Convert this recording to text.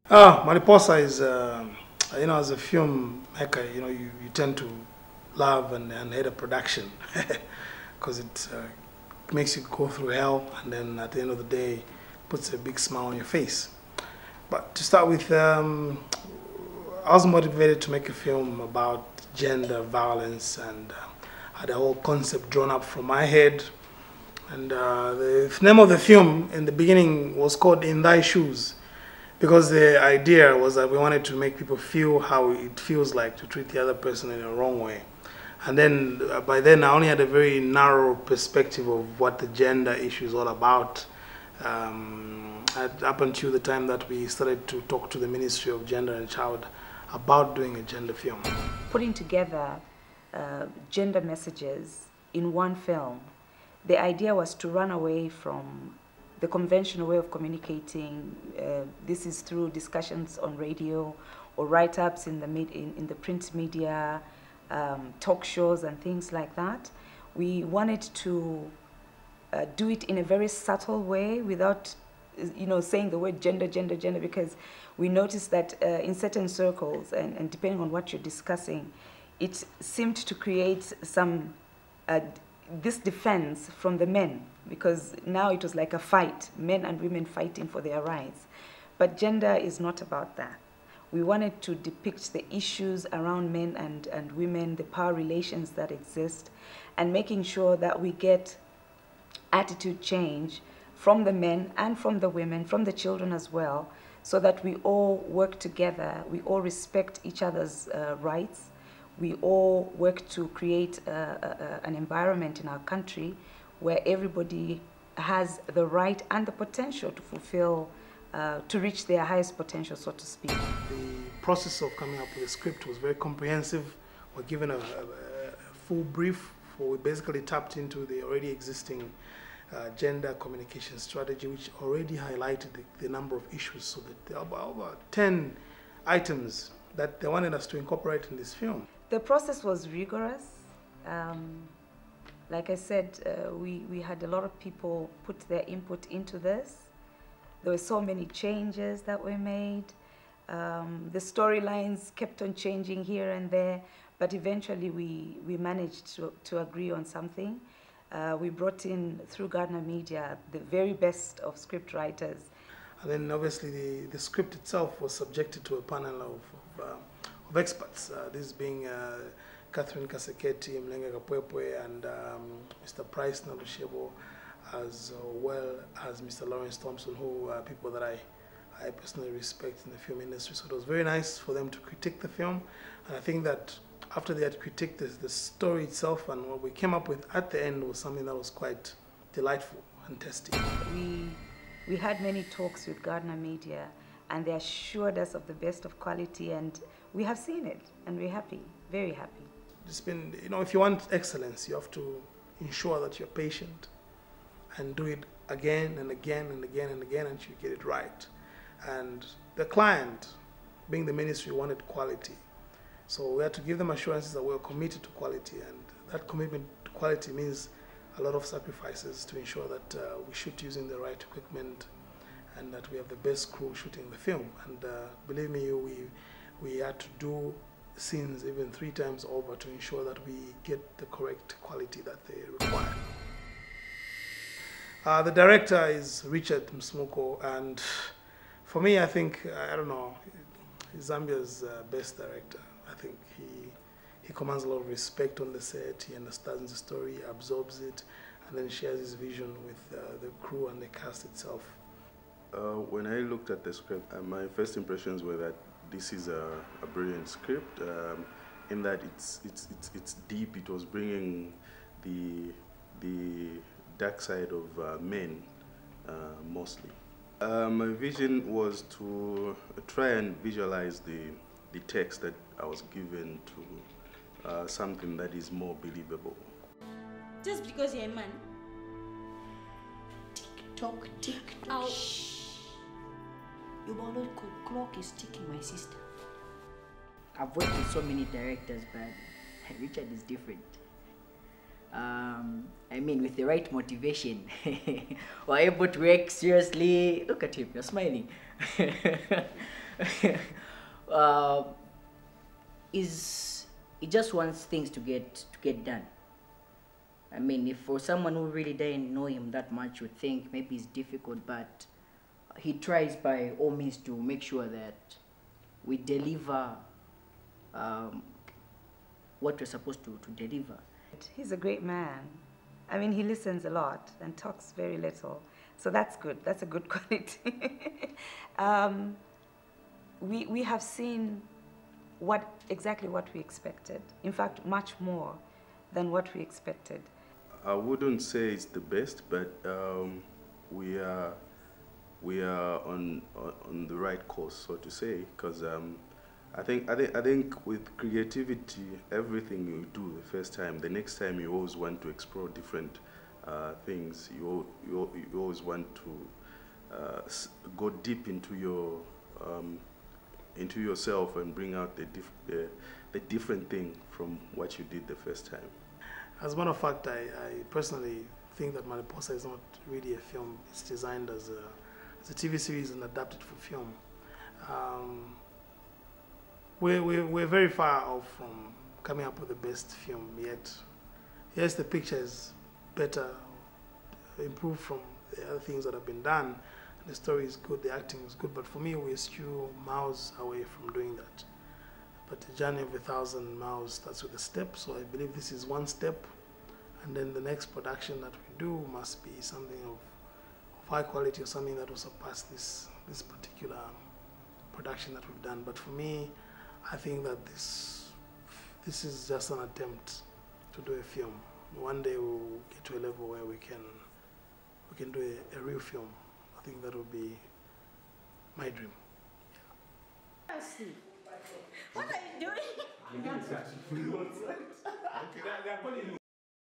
Maliposa is, as a filmmaker, you tend to love and hate a production because it makes you go through hell, and then at the end of the day, puts a big smile on your face. But to start with, I was motivated to make a film about gender violence, and had a whole concept drawn up from my head. And the name of the film in the beginning was called In Thy Shoes, because the idea was that we wanted to make people feel how it feels like to treat the other person in a wrong way. And then by then I only had a very narrow perspective of what the gender issue is all about. Up until the time that we started to talk to the Ministry of Gender and Child about doing a gender film. Putting together gender messages in one film, the idea was to run away from the conventional way of communicating. This is through discussions on radio or write-ups in the print media, talk shows and things like that. We wanted to do it in a very subtle way without saying the word gender, because we noticed that in certain circles, and depending on what you're discussing, it seemed to create some this defense from the men, because now it was like a fight, men and women fighting for their rights. But gender is not about that. We wanted to depict the issues around men and women, the power relations that exist, and making sure that we get attitude change from the men and from the women, from the children as well, so that we all work together, we all respect each other's rights, we all work to create an environment in our country where everybody has the right and the potential to fulfill, to reach their highest potential, so to speak. The process of coming up with a script was very comprehensive. We're given a full brief. We basically tapped into the already existing gender communication strategy, which already highlighted the number of issues, so that there are about 10 items that they wanted us to incorporate in this film. The process was rigorous. Like I said, we had a lot of people put their input into this. There were so many changes that were made. The storylines kept on changing here and there, but eventually we managed to agree on something. We brought in, through Gardner Media, the very best of script writers. And then obviously the script itself was subjected to a panel of experts, this being Catherine Kaseketi, Mlenga Kapwepwe, and Mr. Price Nalushebo, as well as Mr. Lawrence Thompson, who are people that I personally respect in the film industry. So it was very nice for them to critique the film, and I think that after they had critiqued the story itself, and what we came up with at the end was something that was quite delightful and tasty. We had many talks with Gardner Media, and they assured us of the best of quality, and we have seen it, and we're happy, very happy. It's been, if you want excellence, you have to ensure that you're patient and do it again and again and again and again until you get it right. And the client, being the ministry, wanted quality. So we had to give them assurances that we're committed to quality, and that commitment to quality means a lot of sacrifices to ensure that we shoot using the right equipment and that we have the best crew shooting the film. And believe me, we had to do scenes even 3 times over to ensure that we get the correct quality that they require. The director is Richard Msmuko, and for me, I think, I don't know, he's Zambia's best director. I think he commands a lot of respect on the set. He understands the story, absorbs it, and then shares his vision with the crew and the cast itself. When I looked at the script, my first impressions were that this is a brilliant script, in that it's deep. It was bringing the dark side of men mostly. My vision was to try and visualize the text that I was given to something that is more believable. Just because you're a man? Tick-tock, tick-tock. Shh. Your biological clock is ticking, my sister. I've worked with so many directors, but Richard is different. I mean, with the right motivation, we're able to work seriously. Look at him, you're smiling. uh, is he just wants things to get done. I mean, if for someone who really didn't know him that much would think maybe it's difficult, but he tries by all means to make sure that we deliver what we're supposed to deliver. He's a great man. I mean, he listens a lot and talks very little. So that's good. That's a good quality. We have seen exactly what we expected. In fact, much more than what we expected. I wouldn't say it's the best, but we are on the right course, so to say, because I think with creativity, everything you do the first time, the next time you always want to explore different things. You always want to go deep into yourself and bring out the different thing from what you did the first time. As a matter of fact, I personally think that Maliposa is not really a film. It's designed as a TV series and adapted for film. We're very far off from coming up with the best film yet. Yes, the picture is better, improved from the other things that have been done. The story is good, the acting is good, but for me, we're still miles away from doing that. But the journey of 1,000 miles starts with a step, so I believe this is one step, and then the next production that we do must be something of high quality or something that will surpass this particular production that we've done. But for me, I think that this is just an attempt to do a film. One day we'll get to a level where we can do a real film. I think that would be my dream. What are you doing?